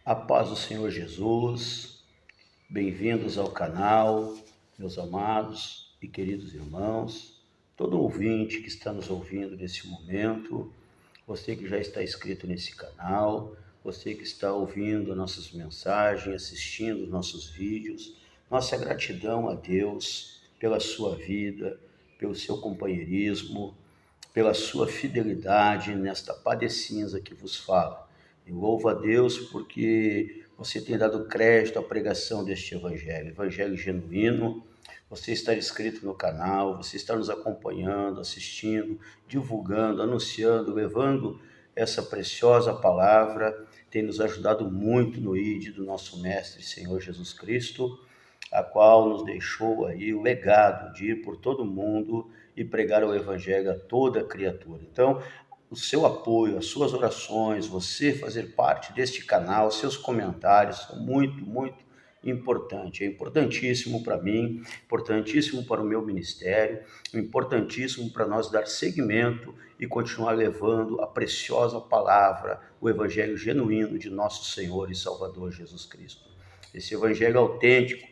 A paz do Senhor Jesus, bem-vindos ao canal, meus amados e queridos irmãos, todo ouvinte que está nos ouvindo nesse momento, você que já está inscrito nesse canal, você que está ouvindo nossas mensagens, assistindo nossos vídeos, nossa gratidão a Deus pela sua vida, pelo seu companheirismo, pela sua fidelidade nesta pá de cinza que vos fala. Eu louvo a Deus porque você tem dado crédito à pregação deste evangelho genuíno. Você está inscrito no canal, você está nos acompanhando, assistindo, divulgando, anunciando, levando essa preciosa palavra. Tem nos ajudado muito no ID do nosso Mestre Senhor Jesus Cristo, a qual nos deixou aí o legado de ir por todo mundo e pregar o evangelho a toda criatura. Então, o seu apoio, as suas orações, você fazer parte deste canal, seus comentários são muito importante. É importantíssimo para mim, importantíssimo para o meu ministério, importantíssimo para nós dar seguimento e continuar levando a preciosa palavra, o evangelho genuíno de nosso Senhor e Salvador Jesus Cristo. Esse evangelho autêntico,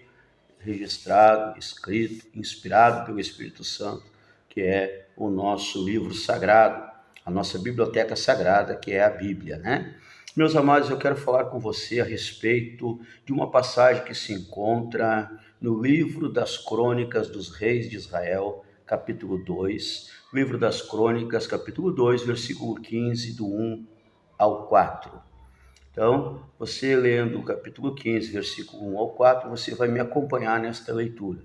registrado, escrito, inspirado pelo Espírito Santo, que é o nosso livro sagrado, a nossa biblioteca sagrada, que é a Bíblia, né? Meus amados, eu quero falar com você a respeito de uma passagem que se encontra no livro das Crônicas dos Reis de Israel, capítulo 2, livro das Crônicas, capítulo 2, versículo 15, do 1 ao 4. Então, você lendo o capítulo 15, versículo 1 ao 4, você vai me acompanhar nesta leitura,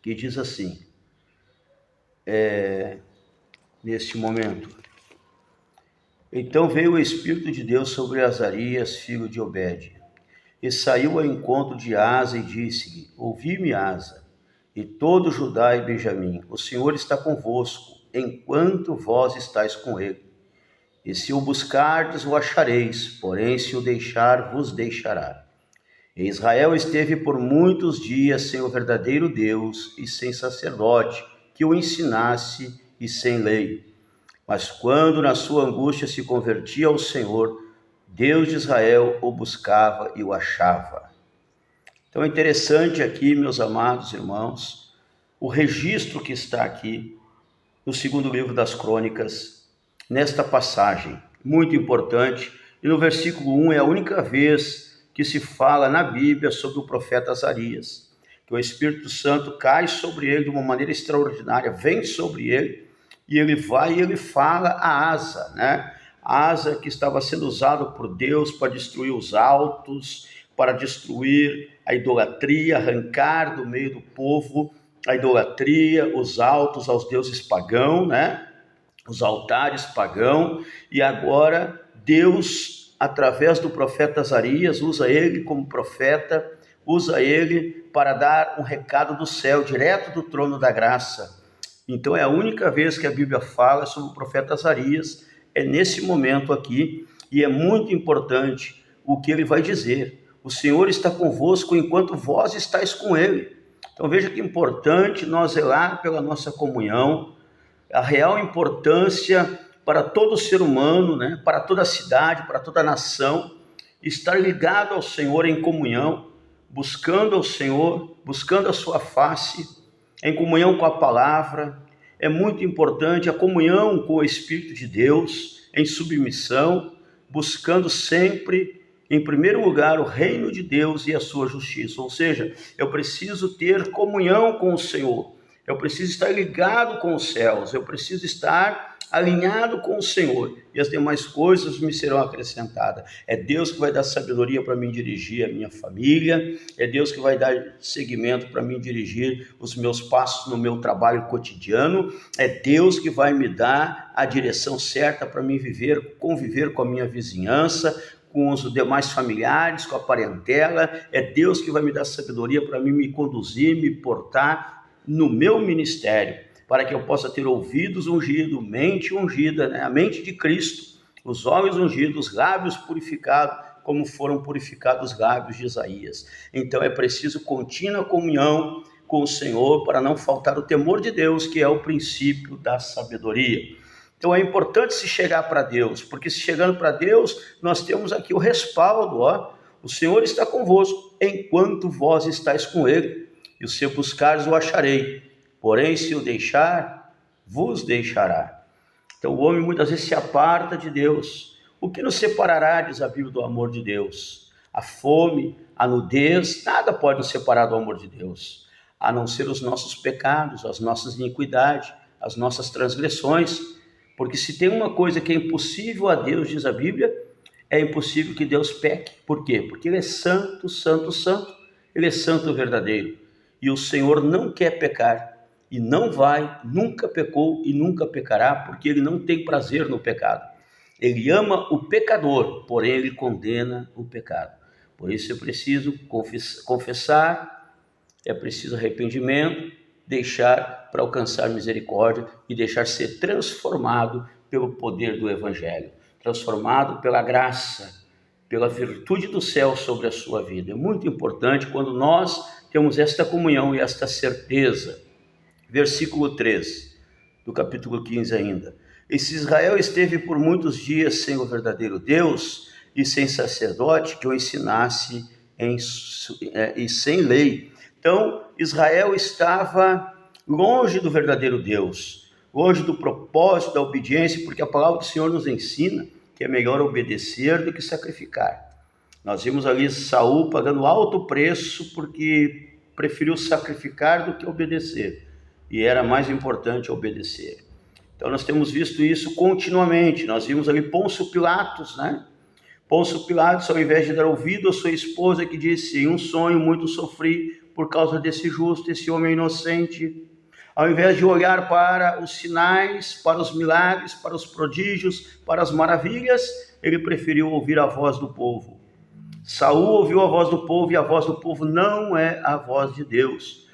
que diz assim, neste momento: Então veio o Espírito de Deus sobre Azarias, filho de Obed, e saiu ao encontro de Asa e disse-lhe: Ouvi-me, Asa, e todo Judá e Benjamim, o Senhor está convosco, enquanto vós estáis com ele. E se o buscardes, o achareis, porém se o deixar, vos deixará. E Israel esteve por muitos dias sem o verdadeiro Deus e sem sacerdote que o ensinasse e sem lei. Mas quando na sua angústia se convertia ao Senhor, Deus de Israel o buscava e o achava. Então é interessante aqui, meus amados irmãos, o registro que está aqui no segundo livro das Crônicas, nesta passagem, muito importante, e no versículo 1 é a única vez que se fala na Bíblia sobre o profeta Azarias, que o Espírito Santo cai sobre ele de uma maneira extraordinária, vem sobre ele, e ele vai e ele fala a Asa, né? Asa que estava sendo usado por Deus para destruir os altos, para destruir a idolatria, arrancar do meio do povo a idolatria, os altos aos deuses pagãos, né? Os altares pagãos, e agora Deus, através do profeta Azarias, usa ele como profeta, usa ele para dar um recado do céu, direto do trono da graça. Então é a única vez que a Bíblia fala sobre o profeta Azarias, é nesse momento aqui, e é muito importante o que ele vai dizer. O Senhor está convosco enquanto vós estáis com ele. Então veja que importante nós zelar pela nossa comunhão, a real importância para todo ser humano, né, para toda a cidade, para toda a nação, estar ligado ao Senhor em comunhão, buscando ao Senhor, buscando a sua face, em comunhão com a palavra. É muito importante a comunhão com o Espírito de Deus, em submissão, buscando sempre, em primeiro lugar, o reino de Deus e a sua justiça. Ou seja, eu preciso ter comunhão com o Senhor, eu preciso estar ligado com os céus, eu preciso estar alinhado com o Senhor, e as demais coisas me serão acrescentadas. É Deus que vai dar sabedoria para mim dirigir a minha família, é Deus que vai dar seguimento para mim dirigir os meus passos no meu trabalho cotidiano, é Deus que vai me dar a direção certa para mim conviver com a minha vizinhança, com os demais familiares, com a parentela. É Deus que vai me dar sabedoria para mim me conduzir, me portar no meu ministério, para que eu possa ter ouvidos ungidos, mente ungida, né? A mente de Cristo, os olhos ungidos, os lábios purificados, como foram purificados os lábios de Isaías. Então é preciso contínua comunhão com o Senhor, para não faltar o temor de Deus, que é o princípio da sabedoria. Então é importante se chegar para Deus, porque se chegando para Deus, nós temos aqui o respaldo, o Senhor está convosco, enquanto vós estáis com ele, e se o buscares, o acharei, porém se o deixar, vos deixará. Então o homem muitas vezes se aparta de Deus. O que nos separará, diz a Bíblia, do amor de Deus? A fome, a nudez, nada pode nos separar do amor de Deus, a não ser os nossos pecados, as nossas iniquidades, as nossas transgressões. Porque se tem uma coisa que é impossível a Deus, diz a Bíblia, é impossível que Deus peque. Por quê? Porque Ele é santo, santo, santo. Ele é santo verdadeiro. E o Senhor não quer pecar. E não vai, nunca pecou e nunca pecará, porque Ele não tem prazer no pecado. Ele ama o pecador, porém Ele condena o pecado. Por isso é preciso confessar, é preciso arrependimento, deixar para alcançar misericórdia e deixar ser transformado pelo poder do Evangelho, transformado pela graça, pela virtude do céu sobre a sua vida. É muito importante quando nós temos esta comunhão e esta certeza. Versículo 3 do capítulo 15 ainda. E se Israel esteve por muitos dias sem o verdadeiro Deus e sem sacerdote que o ensinasse e sem lei. Então, Israel estava longe do verdadeiro Deus, longe do propósito da obediência, porque a palavra do Senhor nos ensina que é melhor obedecer do que sacrificar. Nós vimos ali Saul pagando alto preço porque preferiu sacrificar do que obedecer. E era mais importante obedecer. Então nós temos visto isso continuamente. Nós vimos ali Pôncio Pilatos, né? Pôncio Pilatos, ao invés de dar ouvido à sua esposa, que disse: em um sonho muito sofri por causa desse justo, esse homem inocente. Ao invés de olhar para os sinais, para os milagres, para os prodígios, para as maravilhas, ele preferiu ouvir a voz do povo. Saul ouviu a voz do povo e a voz do povo não é a voz de Deus.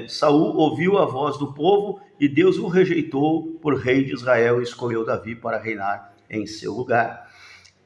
Saul ouviu a voz do povo e Deus o rejeitou por rei de Israel e escolheu Davi para reinar em seu lugar.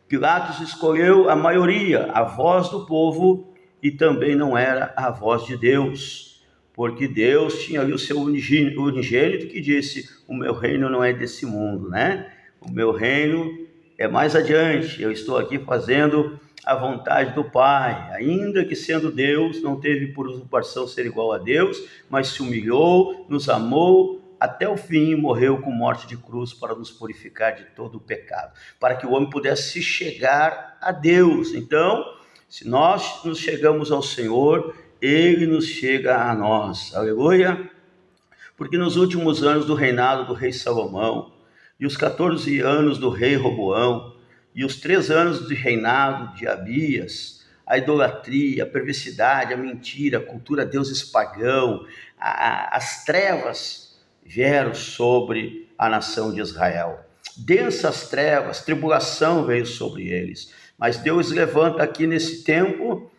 Pilatos escolheu a maioria, a voz do povo, e também não era a voz de Deus, porque Deus tinha ali o seu unigênito que disse: o meu reino não é desse mundo, né? O meu reino é mais adiante, eu estou aqui fazendo a vontade do Pai, ainda que sendo Deus, não teve por usurpação ser igual a Deus, mas se humilhou, nos amou até o fim e morreu com morte de cruz para nos purificar de todo o pecado, para que o homem pudesse chegar a Deus. Então, se nós nos chegamos ao Senhor, Ele nos chega a nós, aleluia, porque nos últimos anos do reinado do rei Salomão, e os 14 anos do rei Roboão, e os 3 anos de reinado de Abias, a idolatria, a perversidade, a mentira, a cultura deuses pagão, as trevas vieram sobre a nação de Israel. Densas trevas, tribulação veio sobre eles. Mas Deus levanta aqui nesse tempo,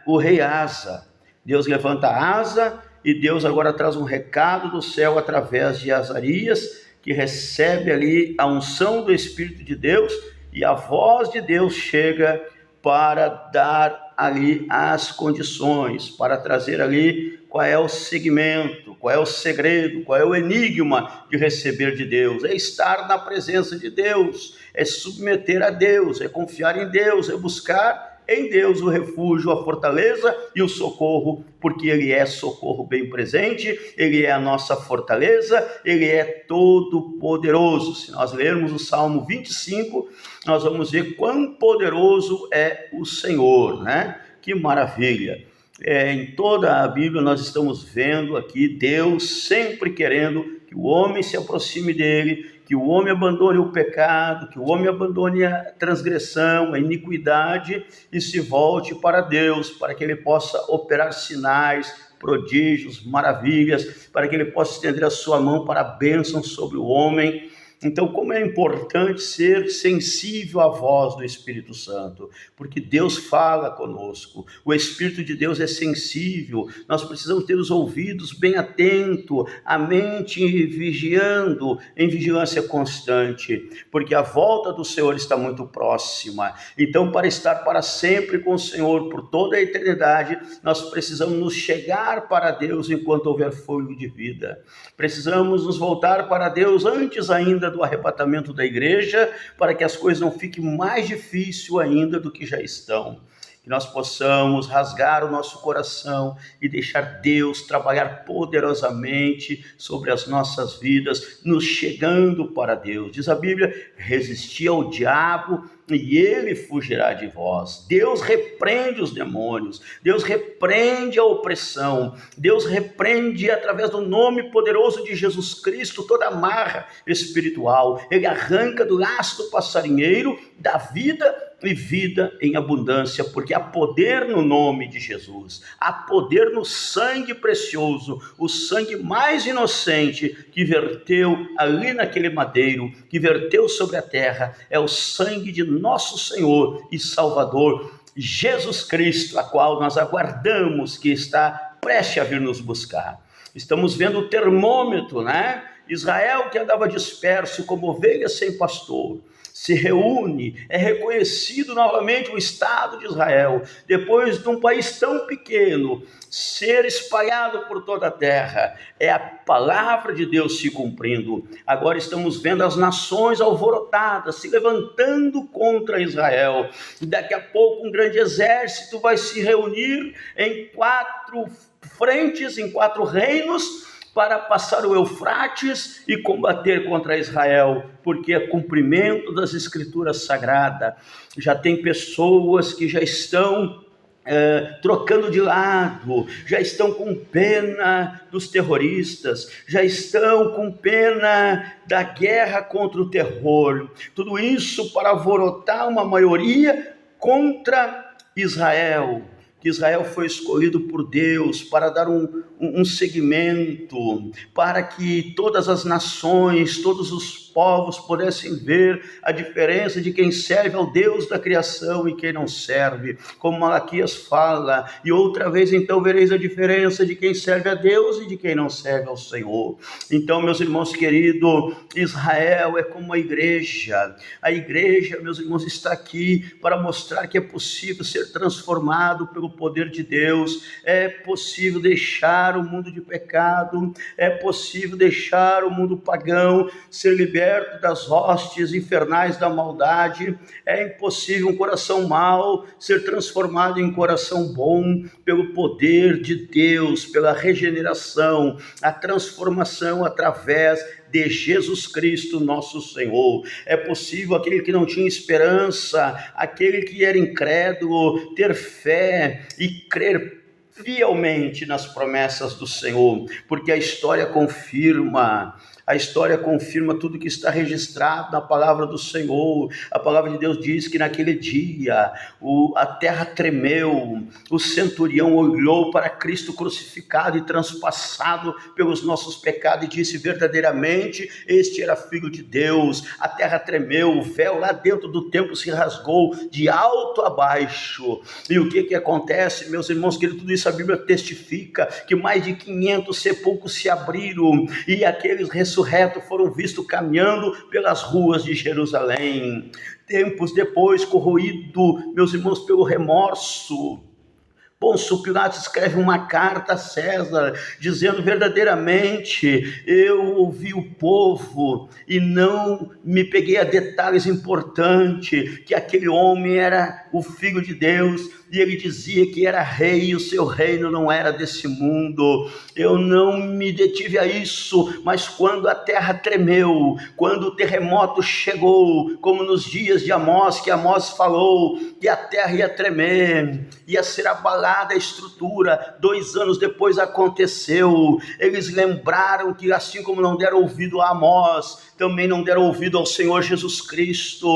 o rei Asa. Deus levanta Asa e Deus agora traz um recado do céu através de Azarias, que recebe ali a unção do Espírito de Deus, e a voz de Deus chega para dar ali as condições, para trazer ali qual é o segmento, qual é o segredo, qual é o enigma de receber de Deus. É estar na presença de Deus, é submeter a Deus, é confiar em Deus, é buscar em Deus o refúgio, a fortaleza e o socorro, porque Ele é socorro bem presente, Ele é a nossa fortaleza, Ele é todo poderoso. Se nós lermos o Salmo 25, nós vamos ver quão poderoso é o Senhor, né? Que maravilha! Em toda a Bíblia nós estamos vendo aqui Deus sempre querendo que o homem se aproxime dele, que o homem abandone o pecado, que o homem abandone a transgressão, a iniquidade e se volte para Deus, para que Ele possa operar sinais, prodígios, maravilhas, para que Ele possa estender a sua mão para a bênção sobre o homem. Então, como é importante ser sensível à voz do Espírito Santo, porque Deus fala conosco, o Espírito de Deus é sensível, nós precisamos ter os ouvidos bem atentos, a mente vigiando, em vigilância constante, porque a volta do Senhor está muito próxima. Então, para estar para sempre com o Senhor, por toda a eternidade, nós precisamos nos chegar para Deus enquanto houver fôlego de vida, precisamos nos voltar para Deus antes ainda vinda do arrebatamento da igreja, para que as coisas não fiquem mais difíceis ainda do que já estão. Que nós possamos rasgar o nosso coração e deixar Deus trabalhar poderosamente sobre as nossas vidas, nos chegando para Deus. Diz a Bíblia: resisti ao diabo e ele fugirá de vós. Deus repreende os demônios, Deus repreende a opressão, Deus repreende através do nome poderoso de Jesus Cristo toda amarra espiritual. Ele arranca do laço do passarinheiro, dá vida e vida em abundância, porque há poder no nome de Jesus, há poder no sangue precioso, o sangue mais inocente que verteu ali naquele madeiro, que verteu sobre a terra, é o sangue de nosso Senhor e Salvador Jesus Cristo, a qual nós aguardamos, que está prestes a vir nos buscar. Estamos vendo o termômetro, né? Israel, que andava disperso como ovelha sem pastor, se reúne, é reconhecido novamente o Estado de Israel, depois de um país tão pequeno, ser espalhado por toda a terra. É a palavra de Deus se cumprindo. Agora estamos vendo as nações alvorotadas, se levantando contra Israel. E daqui a pouco um grande exército vai se reunir em 4 frentes, em 4 reinos, para passar o Eufrates e combater contra Israel, porque é cumprimento das Escrituras Sagradas. Já tem pessoas que já estão trocando de lado, já estão com pena dos terroristas, já estão com pena da guerra contra o terror. Tudo isso para alvorotar uma maioria contra Israel. Que Israel foi escolhido por Deus para dar um segmento, para que todas as nações, todos os povos pudessem ver a diferença de quem serve ao Deus da criação e quem não serve, como Malaquias fala. E outra vez então vereis a diferença de quem serve a Deus e de quem não serve ao Senhor. Então, meus irmãos queridos, Israel é como a igreja, meus irmãos, está aqui para mostrar que é possível ser transformado pelo poder de Deus, é possível deixar o mundo de pecado, é possível deixar o mundo pagão, ser liberto das hostes infernais da maldade. É impossível um coração mau ser transformado em coração bom pelo poder de Deus, pela regeneração, a transformação através de Jesus Cristo, nosso Senhor. É possível aquele que não tinha esperança, aquele que era incrédulo, ter fé e crer fielmente nas promessas do Senhor, porque a história confirma tudo que está registrado na palavra do Senhor. A palavra de Deus diz que naquele dia a terra tremeu, o centurião olhou para Cristo crucificado e transpassado pelos nossos pecados e disse: verdadeiramente este era filho de Deus. A terra tremeu, o véu lá dentro do templo se rasgou de alto a baixo. E o que acontece, meus irmãos queridos? Tudo isso a Bíblia testifica, que mais de 500 sepulcros se abriram e aqueles ressurretos foram vistos caminhando pelas ruas de Jerusalém. Tempos depois, corroído, meus irmãos, pelo remorso, Pôncio Pilatos escreve uma carta a César, dizendo: verdadeiramente eu ouvi o povo e não me peguei a detalhes importantes, que aquele homem era o Filho de Deus, e ele dizia que era rei e o seu reino não era desse mundo. Eu não me detive a isso, mas quando a terra tremeu, quando o terremoto chegou, como nos dias de Amós, que Amós falou que a terra ia tremer, ia ser abalada a estrutura, 2 anos depois aconteceu. Eles lembraram que assim como não deram ouvido a Amós, também não deram ouvido ao Senhor Jesus Cristo,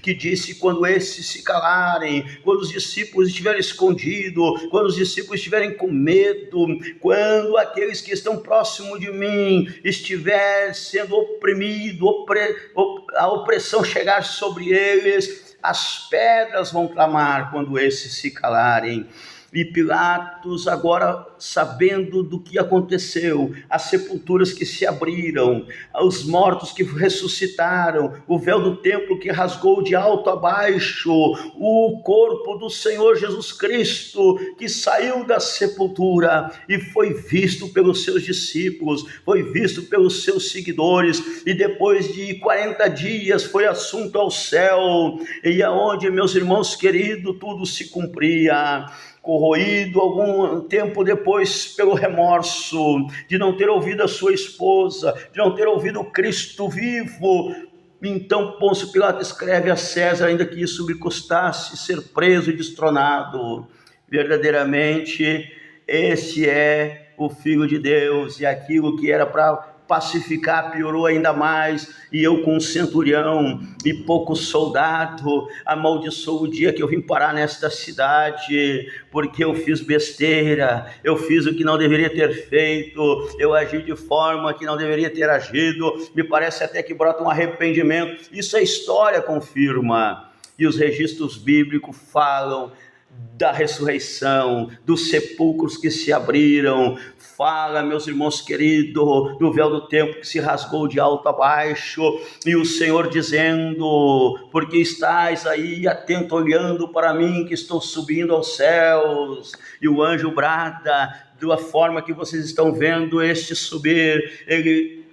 que disse: quando esses se calarem, quando os discípulos estiverem escondidos, quando os discípulos estiverem com medo, quando aqueles que estão próximos de mim estiver sendo oprimido, a opressão chegar sobre eles, as pedras vão clamar quando esses se calarem. E Pilatos, agora sabendo do que aconteceu, as sepulturas que se abriram, os mortos que ressuscitaram, o véu do templo que rasgou de alto a baixo, o corpo do Senhor Jesus Cristo que saiu da sepultura e foi visto pelos seus discípulos, foi visto pelos seus seguidores, e depois de 40 dias foi assunto ao céu, e aonde, meus irmãos queridos, tudo se cumpria, corroído algum tempo depois pelo remorso de não ter ouvido a sua esposa, de não ter ouvido o Cristo vivo. Então Pôncio Pilatos escreve a César, ainda que isso lhe custasse ser preso e destronado. Verdadeiramente, esse é o Filho de Deus, e aquilo que era para pacificar piorou ainda mais, e eu com um centurião e pouco soldado, amaldiçoo o dia que eu vim parar nesta cidade, porque eu fiz besteira, eu fiz o que não deveria ter feito, eu agi de forma que não deveria ter agido, me parece até que brota um arrependimento. Isso a história confirma, e os registros bíblicos falam da ressurreição, dos sepulcros que se abriram, fala, meus irmãos queridos, do véu do templo que se rasgou de alto a baixo, e o Senhor dizendo: porque estáis aí atento olhando para mim que estou subindo aos céus, e o anjo brada, da forma que vocês estão vendo este subir,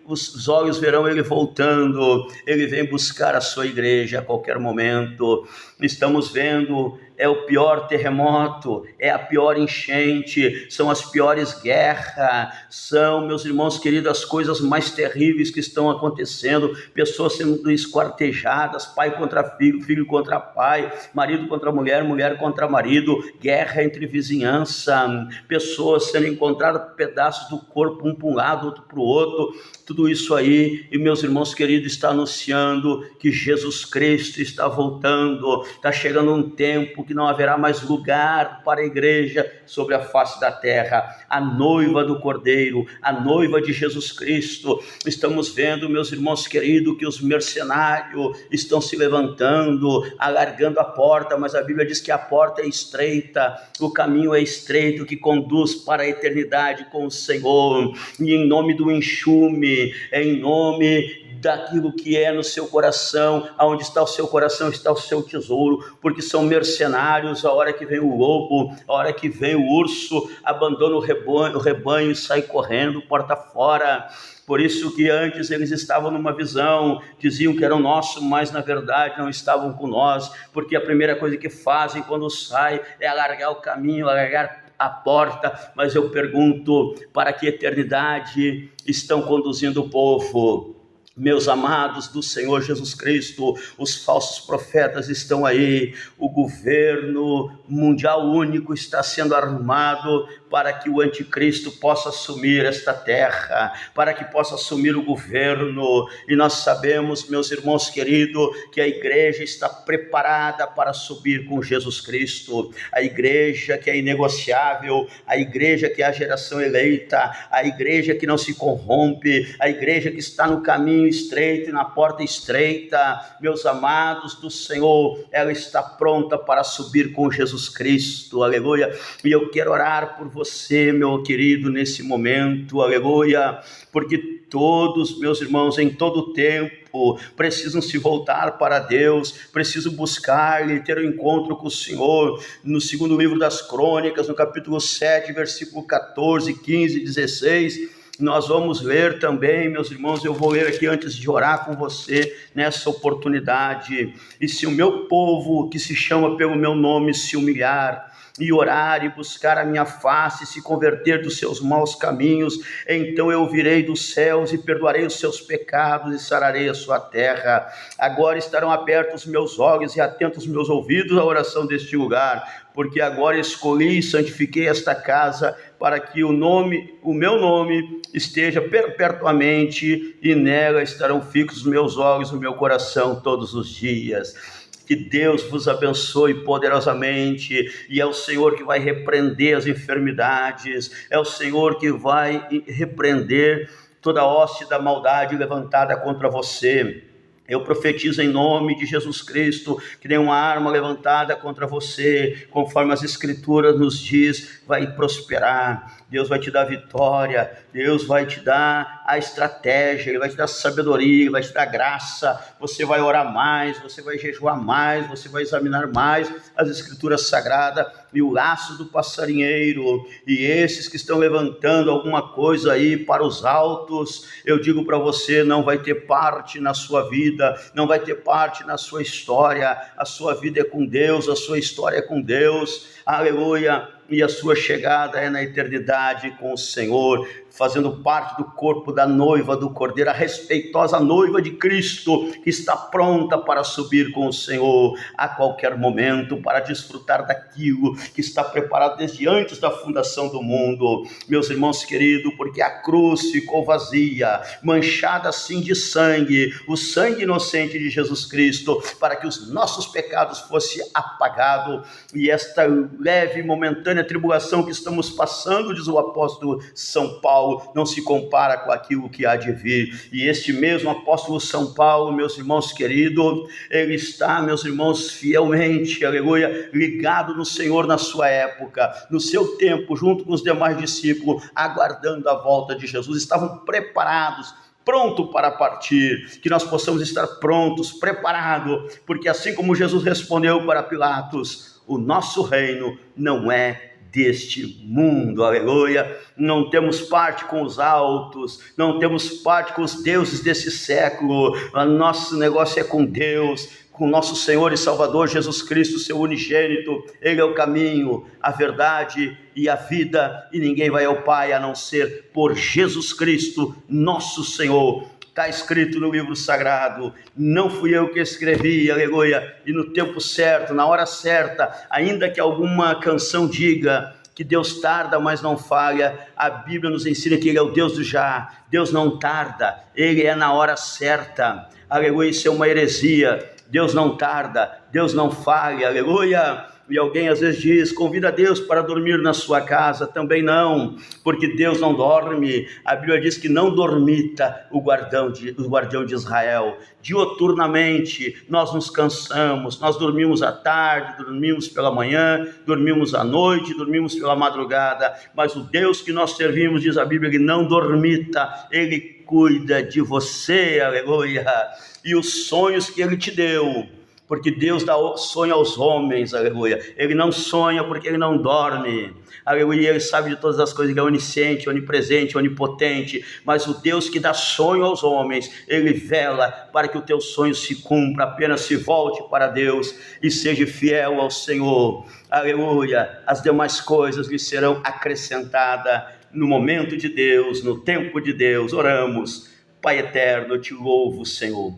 os olhos verão ele voltando, ele vem buscar a sua igreja a qualquer momento. Estamos vendo, é o pior terremoto, é a pior enchente, são as piores guerras, são, meus irmãos queridos, as coisas mais terríveis que estão acontecendo, pessoas sendo esquartejadas, pai contra filho, filho contra pai, marido contra mulher, mulher contra marido, guerra entre vizinhança, pessoas sendo encontradas pedaços do corpo, um para um lado, outro para o outro, tudo isso aí, e meus irmãos queridos, está anunciando que Jesus Cristo está voltando, está chegando um tempo que não haverá mais lugar para a igreja sobre a face da terra, a noiva do Cordeiro, a noiva de Jesus Cristo. Estamos vendo, meus irmãos queridos, que os mercenários estão se levantando, alargando a porta, mas a Bíblia diz que a porta é estreita, o caminho é estreito que conduz para a eternidade com o Senhor, e em nome do enxume, em nome daquilo que é no seu coração, aonde está o seu coração está o seu tesouro, porque são mercenários. A hora que vem o lobo, a hora que vem o urso, abandona o rebanho e sai correndo, porta fora. Por isso que antes eles estavam numa visão, diziam que eram nossos, mas na verdade não estavam com nós, porque a primeira coisa que fazem quando saem é alargar o caminho, alargar a porta. Mas eu pergunto, para que eternidade estão conduzindo o povo? Meus amados do Senhor Jesus Cristo, os falsos profetas estão aí, o governo mundial único está sendo armado para que o anticristo possa assumir esta terra, para que possa assumir o governo, e nós sabemos, meus irmãos queridos, que a igreja está preparada para subir com Jesus Cristo, a igreja que é inegociável, a igreja que é a geração eleita, a igreja que não se corrompe, a igreja que está no caminho estreito e na porta estreita. Meus amados do Senhor, ela está pronta para subir com Jesus Cristo, aleluia. E eu quero orar por você, meu querido, nesse momento, aleluia, porque todos, meus irmãos, em todo tempo, precisam se voltar para Deus, precisam buscar-lhe, ter um encontro com o Senhor. No segundo livro das Crônicas, no capítulo 7, versículo 14, 15 e 16, nós vamos ler também, meus irmãos, eu vou ler aqui antes de orar com você nessa oportunidade. E se o meu povo, que se chama pelo meu nome, se humilhar e orar e buscar a minha face, se converter dos seus maus caminhos, então eu virei dos céus e perdoarei os seus pecados e sararei a sua terra. Agora estarão abertos os meus olhos e atentos os meus ouvidos à oração deste lugar, porque agora escolhi e santifiquei esta casa para que o meu nome esteja perpetuamente, e nela estarão fixos meus olhos, o meu coração todos os dias. Que Deus vos abençoe poderosamente, e é o Senhor que vai repreender as enfermidades, é o Senhor que vai repreender toda a hoste da maldade levantada contra você. Eu profetizo em nome de Jesus Cristo que nenhuma arma levantada contra você, conforme as Escrituras nos diz, vai prosperar. Deus vai te dar vitória, Deus vai te dar a estratégia, Ele vai te dar sabedoria, Ele vai te dar graça. Você vai orar mais, você vai jejuar mais, você vai examinar mais as Escrituras Sagradas e o laço do passarinheiro. E esses que estão levantando alguma coisa aí para os altos, eu digo para você, não vai ter parte na sua vida, não vai ter parte na sua história. A sua vida é com Deus, a sua história é com Deus, aleluia, e a sua chegada é na eternidade com o Senhor, fazendo parte do corpo da noiva do Cordeiro, a respeitosa noiva de Cristo, que está pronta para subir com o Senhor a qualquer momento, para desfrutar daquilo que está preparado desde antes da fundação do mundo. Meus irmãos queridos, porque a cruz ficou vazia, manchada assim de sangue, o sangue inocente de Jesus Cristo, para que os nossos pecados fossem apagados, e esta leve e momentânea tribulação que estamos passando, diz o apóstolo São Paulo, não se compara com aquilo que há de vir. E este mesmo apóstolo São Paulo, meus irmãos queridos, ele está, meus irmãos, fielmente, aleluia, ligado no Senhor na sua época, no seu tempo, junto com os demais discípulos, aguardando a volta de Jesus. Estavam preparados, pronto para partir, que nós possamos estar prontos, preparados, porque assim como Jesus respondeu para Pilatos, o nosso reino não é deste mundo, aleluia. Não temos parte com os altos, não temos parte com os deuses desse século. O nosso negócio é com Deus, com nosso Senhor e Salvador Jesus Cristo, seu unigênito. Ele é o caminho, a verdade e a vida, e ninguém vai ao Pai a não ser por Jesus Cristo, nosso Senhor. Está escrito no livro sagrado, não fui eu que escrevi, aleluia, e no tempo certo, na hora certa, ainda que alguma canção diga que Deus tarda, mas não falha, a Bíblia nos ensina que Ele é o Deus do já. Deus não tarda, Ele é na hora certa, aleluia. Isso é uma heresia. Deus não tarda, Deus não falha, aleluia. E alguém às vezes diz, convida Deus para dormir na sua casa. Também não, porque Deus não dorme. A Bíblia diz que não dormita o guardião de Israel. Dioturnamente nós nos cansamos, nós dormimos à tarde, dormimos pela manhã, dormimos à noite, dormimos pela madrugada, mas o Deus que nós servimos, diz a Bíblia, Ele não dormita, Ele cuida de você, aleluia. E os sonhos que Ele te deu, porque Deus dá sonho aos homens, aleluia. Ele não sonha porque Ele não dorme, aleluia. Ele sabe de todas as coisas, Ele é onisciente, onipresente, onipotente, mas o Deus que dá sonho aos homens, Ele vela para que o teu sonho se cumpra. Apenas se volte para Deus e seja fiel ao Senhor, aleluia. As demais coisas lhe serão acrescentadas no momento de Deus, no tempo de Deus. Oramos. Pai eterno, eu te louvo, Senhor,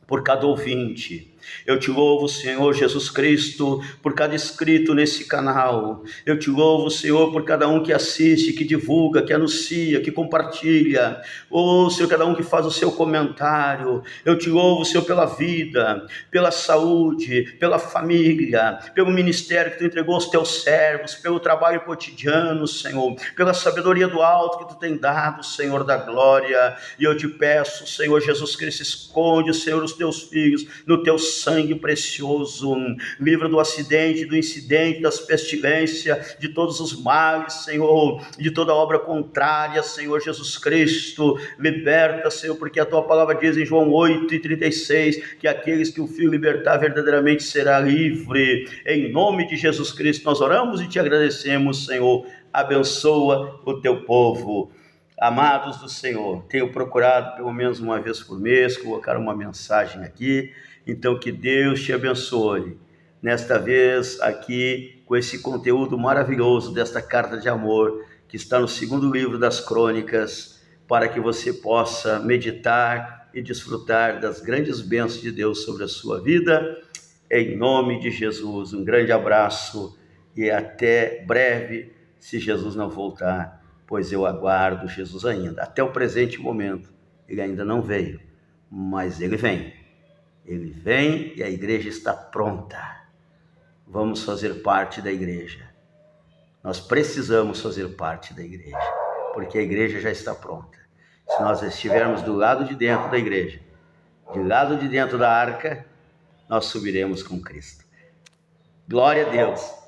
por cada ouvinte. Eu te louvo, Senhor Jesus Cristo, por cada inscrito nesse canal. Eu te louvo, Senhor, por cada um que assiste, que divulga, que anuncia, que compartilha. Oh, Senhor, cada um que faz o seu comentário. Eu te louvo, Senhor, pela vida, pela saúde, pela família, pelo ministério que Tu entregou aos Teus servos, pelo trabalho cotidiano, Senhor, pela sabedoria do alto que Tu tem dado, Senhor da glória. E eu te peço, Senhor Jesus Cristo, esconde, Senhor, os Teus filhos no Teu sangue precioso, livra do acidente, do incidente, das pestilências, de todos os males, Senhor, de toda obra contrária, Senhor Jesus Cristo. Liberta, Senhor, porque a Tua palavra diz em João 8:36, que aqueles que o Filho libertar verdadeiramente será livre. Em nome de Jesus Cristo nós oramos e Te agradecemos, Senhor. Abençoa o Teu povo. Amados do Senhor, tenho procurado pelo menos uma vez por mês colocar uma mensagem aqui. Então que Deus te abençoe, nesta vez aqui com esse conteúdo maravilhoso desta carta de amor que está no segundo livro das Crônicas, para que você possa meditar e desfrutar das grandes bênçãos de Deus sobre a sua vida, em nome de Jesus. Um grande abraço e até breve, se Jesus não voltar, pois eu aguardo Jesus ainda. Até o presente momento, Ele ainda não veio, mas Ele vem. Ele vem e a igreja está pronta. Vamos fazer parte da igreja. Nós precisamos fazer parte da igreja, porque a igreja já está pronta. Se nós estivermos do lado de dentro da igreja, de lado de dentro da arca, nós subiremos com Cristo. Glória a Deus!